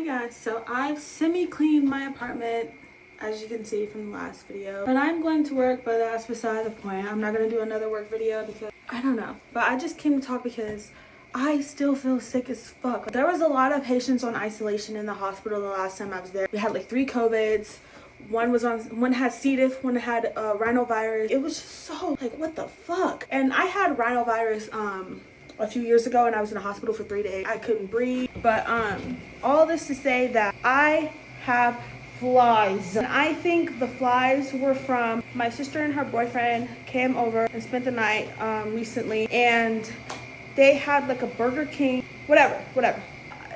guys, so I've semi-cleaned my apartment, as you can see from the last video, but I'm going to work, but that's beside the point. I'm not going to do another work video because I don't know, but I just came to talk because I still feel sick as fuck. There was a lot of patients on isolation in the hospital the last time I was there. We had like 3 COVIDs. One had C. diff, one had rhinovirus. It was just so like, what the fuck? And I had rhinovirus a few years ago, and I was in the hospital for 3 days. I couldn't breathe. But all this to say that I have flies. And I think the flies were from my sister and her boyfriend came over and spent the night recently, and they had like a Burger King, whatever.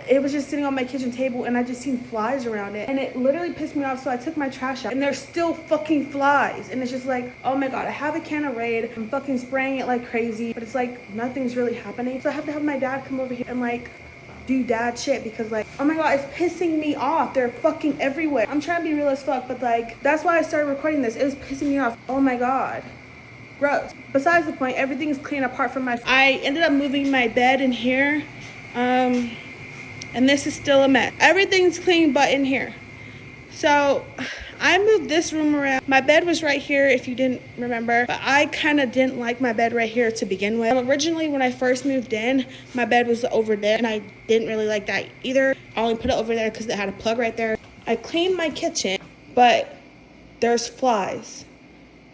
It was just sitting on my kitchen table, and I just seen flies around it, and it literally pissed me off. So I took my trash out, and there's still fucking flies, and it's just like, oh my god, I have a can of Raid, I'm fucking spraying it like crazy, but it's like nothing's really happening. So I have to have my dad come over here and like do dad shit, because like, oh my god, it's pissing me off. They're fucking everywhere. I'm trying to be real as fuck, but like, that's why I started recording this. It was pissing me off. Oh my god, gross. Besides the point, everything's clean apart from I ended up moving my bed in here, and this is still a mess. Everything's clean but in here. So I moved this room around. My bed was right here, if you didn't remember, but I kind of didn't like my bed right here to begin with. Originally, when I first moved in, my bed was over there, and I didn't really like that either. I only put it over there because it had a plug right there. I cleaned my kitchen, but there's flies.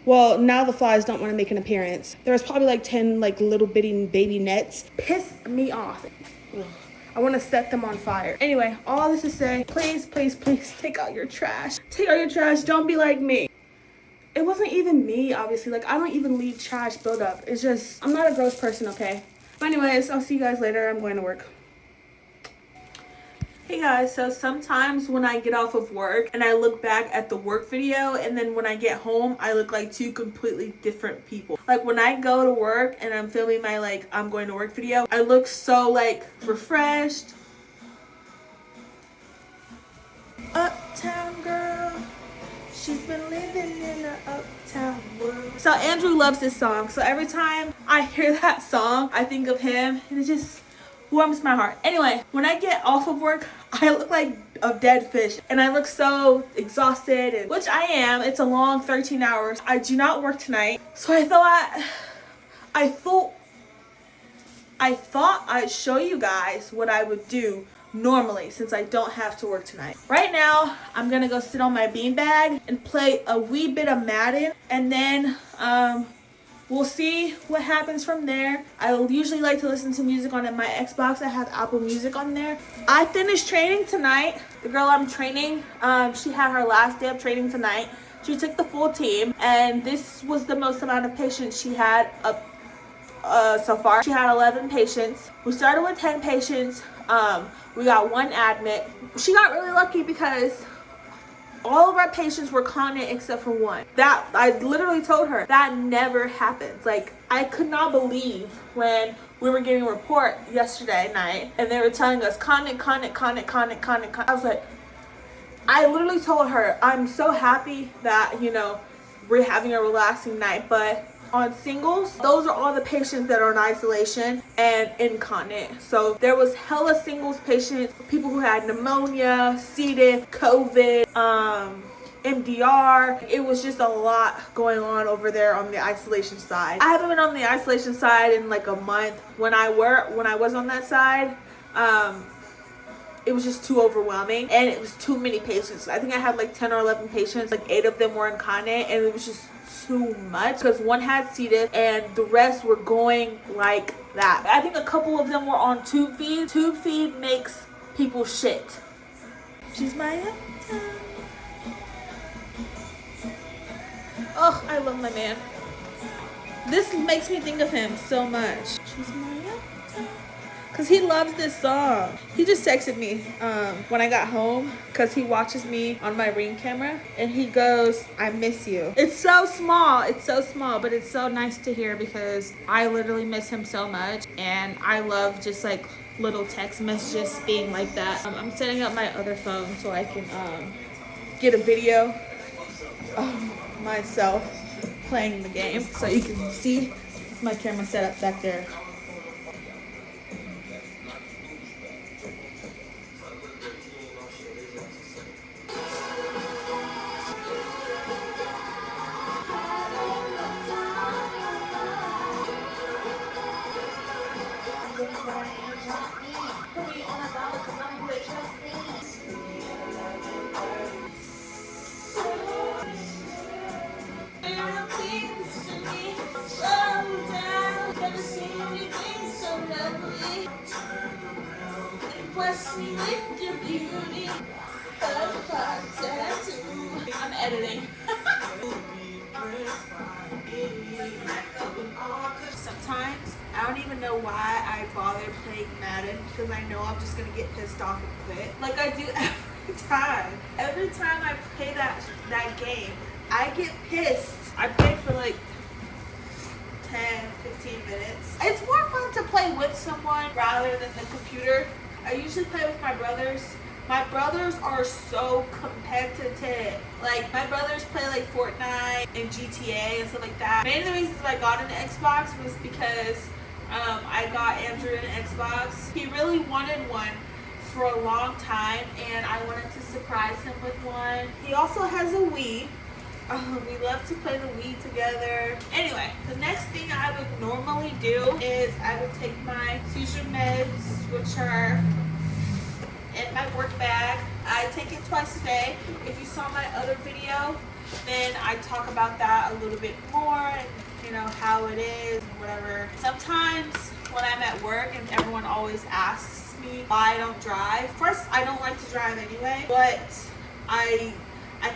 Well, now the flies don't want to make an appearance. There was probably like 10 like little bitty baby nets. Pissed me off. Ugh. I want to set them on fire. Anyway, all this to say, please take out your trash. Take out your trash. Don't be like me. It wasn't even me, obviously. Like, I don't even leave trash build up. It's just, I'm not a gross person, okay? But anyways, I'll see you guys later. I'm going to work. Hey guys, so sometimes when I get off of work and I look back at the work video, and then when I get home, I look like 2 completely different people. Like when I go to work and I'm filming my like I'm going to work video, I look so like refreshed. Uptown girl, she's been living in the uptown world. So Andrew loves this song, so every time I hear that song, I think of him, and it just warms my heart. Anyway, when I get off of work, I look like a dead fish, and I look so exhausted, and which I am. It's a long 13 hours. I do not work tonight, so I thought I'd show you guys what I would do normally since I don't have to work tonight. Right now, I'm gonna go sit on my beanbag and play a wee bit of Madden, and then we'll see what happens from there. I usually like to listen to music on my Xbox. I have Apple Music on there. I finished training tonight. The girl I'm training, she had her last day of training tonight. She took the full team, and this was the most amount of patients she had so far. She had 11 patients. We started with 10 patients. We got 1 admit. She got really lucky because all of our patients were continent except for 1. That I literally told her that never happens. Like, I could not believe when we were getting a report yesterday night and they were telling us continent. I was like, I literally told her, I'm so happy that, you know, we're having a relaxing night, but on singles, those are all the patients that are in isolation and incontinent. So there was hella singles patients, people who had pneumonia, C. diff, COVID, MDR. It was just a lot going on over there on the isolation side. I haven't been on the isolation side in like a month. When I was on that side, it was just too overwhelming, and it was too many patients. I think I had like 10 or 11 patients, like 8 of them were incontinent, and it was just too much because 1 had C. diff and the rest were going like that. I think a couple of them were on tube feed. Tube feed makes people shit. She's my uptown. Oh, I love my man. This makes me think of him so much. She's my uptown. Cause he loves this song. He just texted me when I got home, cause he watches me on my Ring camera, and he goes, I miss you. It's so small, but it's so nice to hear because I literally miss him so much, and I love just like little text messages being like that. I'm setting up my other phone so I can get a video of myself playing the game, so you can see my camera set up back there. I'm editing. Sometimes I don't even know why I bother playing Madden because I know I'm just gonna get pissed off and quit. Like I do every time. Every time I play that game, I get pissed. I play for like 10, 15 minutes. It's more fun to play with someone rather than the computer. I usually play with my brothers. My brothers are so competitive. Like, my brothers play like Fortnite and GTA and stuff like that. Many of the reasons I got into Xbox was because I got Andrew an Xbox. He really wanted one for a long time, and I wanted to surprise him with one. He also has a Wii. We love to play the Wii together. Anyway, the next thing I would normally do is I would take my seizure meds, which are in my work bag. I take it twice a day. If you saw my other video, then I talk about that a little bit more and you know how it is and whatever. Sometimes when I'm at work and everyone always asks me why I don't drive. First, I don't like to drive anyway, but I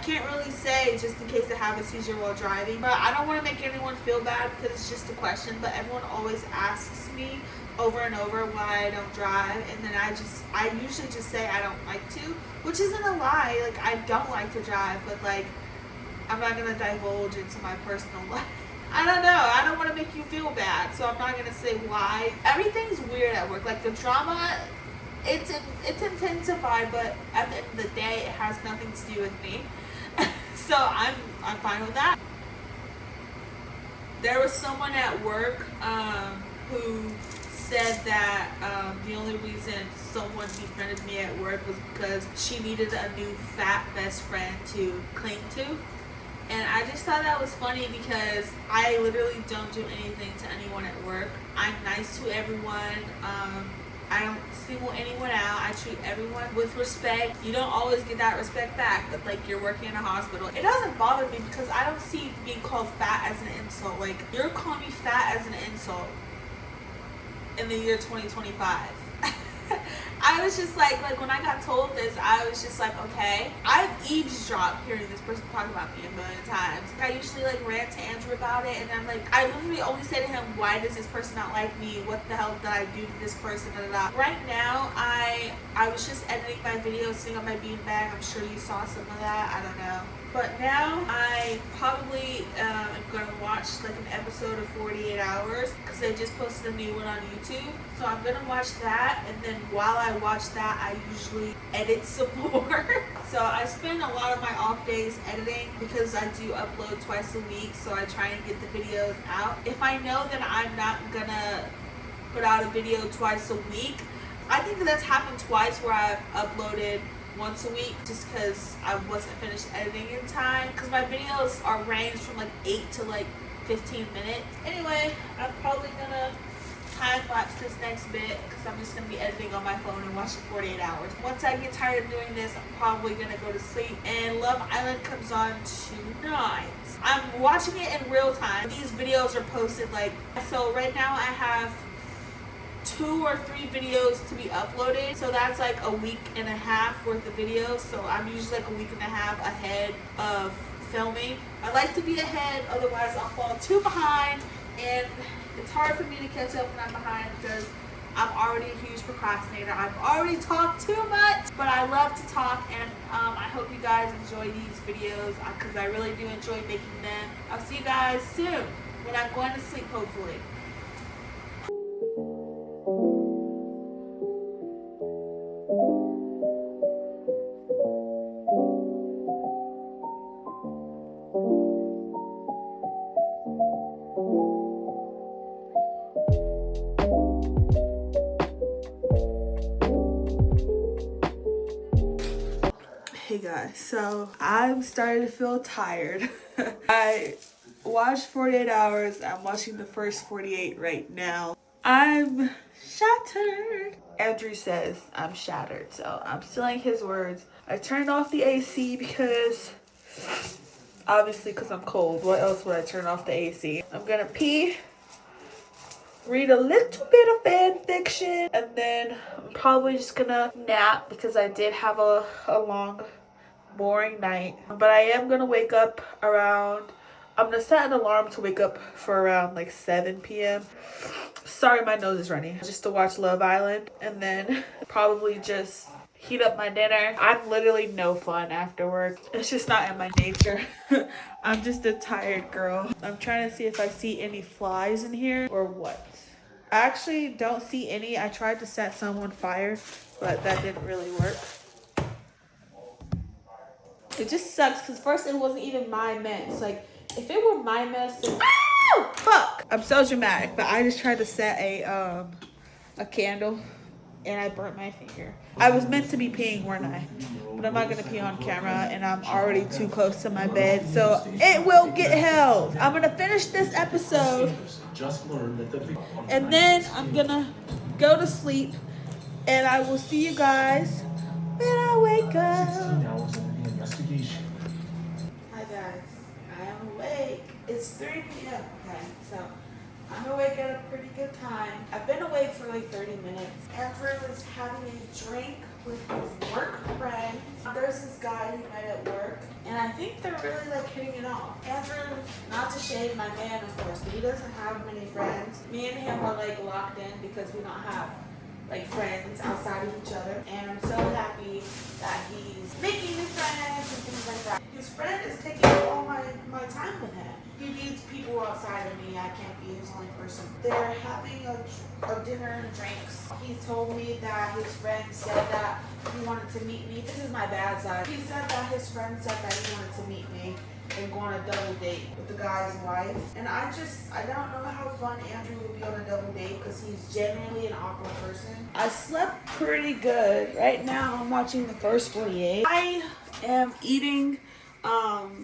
can't really say just in case I have a seizure while driving. But I don't want to make anyone feel bad because it's just a question. But everyone always asks me over and over why I don't drive, and then I usually just say I don't like to, which isn't a lie. Like, I don't like to drive, but like I'm not gonna divulge into my personal life. I don't know. I don't want to make you feel bad, so I'm not gonna say why. Everything's weird at work. Like the drama, it's intensified, but at the end of the day, it has nothing to do with me. So I'm fine with that. There was someone at work who said that the only reason someone befriended me at work was because she needed a new fat best friend to cling to. And I just thought that was funny because I literally don't do anything to anyone at work. I'm nice to everyone. I don't single anyone out. I treat everyone with respect. You don't always get that respect back, but like you're working in a hospital. It doesn't bother me because I don't see being called fat as an insult. Like, you're calling me fat as an insult in the year 2025. I was just like when I got told this, I was just like, okay. I've eavesdropped hearing this person talk about me a million times. I usually like rant to Andrew about it, and I'm like, I literally only say to him, why does this person not like me? What the hell did I do to this person? Da, da, da. Right now, I was just editing my video, sitting on my beanbag. I'm sure you saw some of that. I don't know. But now I probably am going to watch like an episode of 48 Hours because they just posted a new one on YouTube. So I'm going to watch that, and then while I watch that, I usually edit some more. So I spend a lot of my off days editing because I do upload twice a week, so I try and get the videos out. If I know that I'm not going to put out a video twice a week, I think that's happened twice where I've uploaded once a week just because I wasn't finished editing in time, because my videos are ranged from like 8 to like 15 minutes. Anyway, I'm probably gonna time lapse this next bit because I'm just gonna be editing on my phone and watching 48 Hours. Once I get tired of doing this, I'm probably gonna go to sleep, and Love Island comes on tonight. I'm watching it in real time. These videos are posted like, so right now I have 2 or 3 videos to be uploaded, so that's like a week and a half worth of videos. So I'm usually like a week and a half ahead of filming. I like to be ahead, otherwise I'll fall too behind, and it's hard for me to catch up when I'm behind because I'm already a huge procrastinator. I've already talked too much, but I love to talk, and I hope you guys enjoy these videos because I really do enjoy making them. I'll see you guys soon when I'm going to sleep, hopefully. Hey guys, so I'm starting to feel tired. I watched 48 Hours. I'm watching the first 48 right now. I'm shattered. Andrew says I'm shattered, so I'm stealing his words. I turned off the AC because, obviously because I'm cold. What else would I turn off the AC? I'm gonna pee. read a little bit of fan fiction, and then I'm probably just gonna nap because I did have a long, boring night. But I am gonna wake up around, I'm gonna set an alarm to wake up for around like 7 p.m. Sorry, my nose is running. Just to watch Love Island, and then probably just heat up my dinner. I'm literally no fun after work. It's just not in my nature. I'm just a tired girl. I'm trying to see if I see any flies in here or what. I actually don't see any. I tried to set some on fire, but that didn't really work. It just sucks because first it wasn't even my mess. Like, if it were my mess, then ow! Fuck! I'm so dramatic, but I just tried to set a candle and I burnt my finger. I was meant to be peeing, weren't I? But I'm not gonna pee on camera and I'm already too close to my bed, so it will get held. I'm gonna finish this episode and then I'm gonna go to sleep and I will see you guys when I wake up. Hi guys, I am awake. It's 3 p.m. Okay, so I'm awake at a pretty good time. I've been awake for like 30 minutes. Andrew is having a drink with his work friend. There's this guy he met at work, and I think they're really like hitting it off. Andrew, not to shade my man, of course, but he doesn't have many friends. Me and him are like locked in because we don't have like friends outside of each other, and I'm so happy that he's making new friends and things like that. His friend is taking all my time with him. He needs people outside of me. I can't be his only person. They're having a dinner and drinks. He told me that his friend said that he wanted to meet me. This is my bad side. He said that his friend said that he wanted to meet me and go on a double date with the guy's wife. And I don't know how fun Andrew will be on a double date because he's genuinely an awkward person. I slept pretty good. Right now I'm watching the first 48. I am eating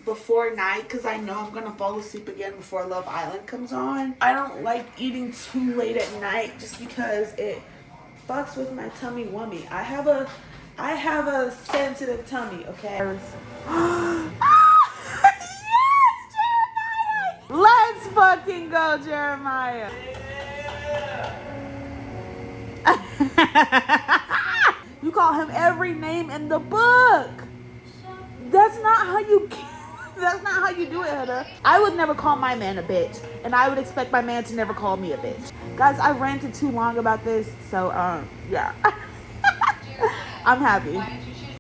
before night because I know I'm gonna fall asleep again before Love Island comes on. I don't like eating too late at night just because it fucks with my tummy wummy. I have a sensitive tummy, okay? Let's fucking go, Jeremiah. You call him every name in the book. That's not how you do it, Huda. I would never call my man a bitch, and I would expect my man to never call me a bitch. Guys, I've ranted too long about this, so yeah. I'm happy.